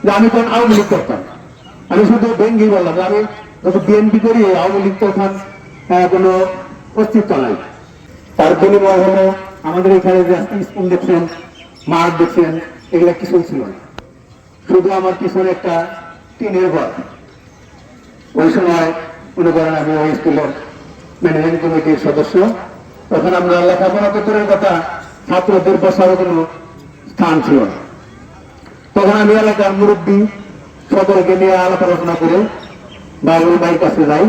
যে আমি তখন আওয়ামী লীগ করতাম। আমি শুধু ভেঙ্গি বললাম যে আমি যত বিএনপি করি আওয়ামী লীগ তখন কোনো অস্তিত্ব নাই। তার বিনিময় হলো আমাদের এখানে যে স্কুল দেখছেন, মাঠ দেখছেন, এগুলা কিছু ছিল না, শুধু আমার পিছনে একটা টিনের ঘর। ওই সময় মনে করেন আমি ওই স্কুলের ম্যানেজিং কমিটির সদস্য। তখন আমরা লেখাপড়া দূরের কথা, ছাত্রদের বসারও কোনো স্থান ছিল না। তখন আমি এলাকার মুরব্বী সকলকে নিয়ে আলাপ আলোচনা করে বাবুল ভাইয়ের কাছে যাই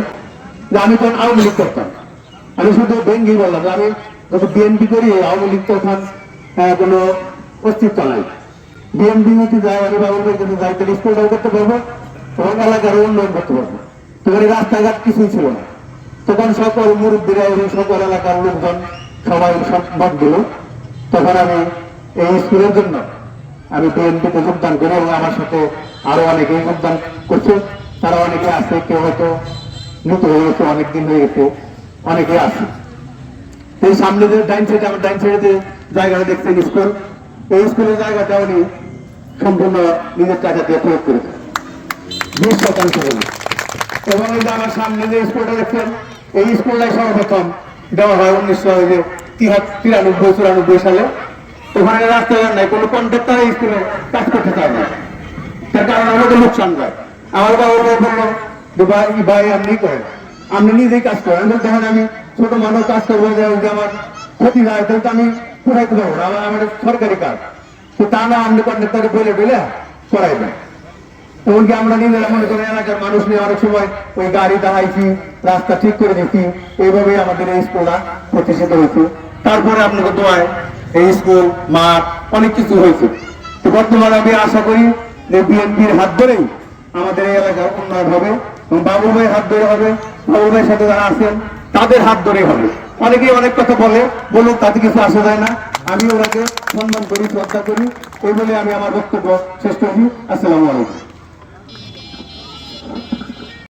যে আমি তখন আওয়ামী লীগ করতাম। আমি শুধু ভেঙ্গি বললাম যে আমি যত বিএনপি করি আওয়ামী লীগ তখন কোনো অস্তিত্ব নাই। বিএনপি হতে যাই, আমি বাবুল ভাইয়ের কাছে যাই, তাহলে স্কুলটাও করতে পারবো এবং এলাকার উন্নয়ন করতে পারবো। তখন এই রাস্তাঘাট কিছুই ছিল না। তখন সকল মুরব্বীরা এবং সকল এলাকার লোকজন সবাই মত দিল। তখন আমি এই স্কুলের জন্য আমি বিএনপিতে যোগদান করি এবং আমার সাথে আরো অনেকে যোগদান করছে। তারা অনেকে আছে, কেউ হয়তো মৃত হয়ে গেছে, অনেকদিন হয়ে গেছে, অনেকে আছে। এই সামনে যে ডাইন সাইডে, আমার ডাইন সাইডে যে জায়গাটা দেখছেন স্কুল, এই স্কুলের জায়গাটা উনি সম্পূর্ণ নিজের টাকা দিয়ে প্রয়োগ করেছেন 20% এবং এই যে আমার সামনে যে স্কুলটা দেখছেন, এই স্কুলটাই সর্বপ্রথম দেওয়া হয় 1993-94 সালে। ওখানে রাস্তাঘাট নাই, কোনো কন্ট্রাক্টর এই স্কুলে কাজ করতে চায় না। তার কারণ আমাদের লোকসান যায়। আমার বাবা বললো যে ভাই আপনি করেন, আপনি নিজেই কাজ করেন। দেখেন আমি ছোট মানুষ কাজ করবো, যে আমার ক্ষতি হয় তাহলে তো আমি করাইতে পারবো না, আমার সরকারি কাজ। তো তা না, আপনি কন্ট্রাক্টরকে বলে করাইবেন। এমনকি আমরা নিজেরা মনে করেন এলাকার মানুষ নিয়ে অনেক সময় ওই গাড়ি দাঁড়াইছি, রাস্তা ঠিক করে দিচ্ছি, এইভাবেই আমাদের এই স্কুলটা প্রতিষ্ঠিত হয়েছে। তারপরে আপনাকে দোয়ায় এই স্কুল, মাঠ, অনেক কিছু হয়েছে। তো বর্তমানে আমি আশা করি যে বিএনপির হাত ধরেই আমাদের এই এলাকার উন্নয়ন হবে এবং বাবুল ভাইয়ের হাত ধরে হবে, বাবুল ভাইয়ের সাথে যারা আছেন তাদের হাত ধরে হবে। অনেকেই অনেক কথা বলুক, তাতে কিছু আসা যায় না। আমি ওনাকে সম্মান করি, শ্রদ্ধা করি, এই বলে আমি আমার বক্তব্য শেষ করছি। আসসালামু আলাইকুম।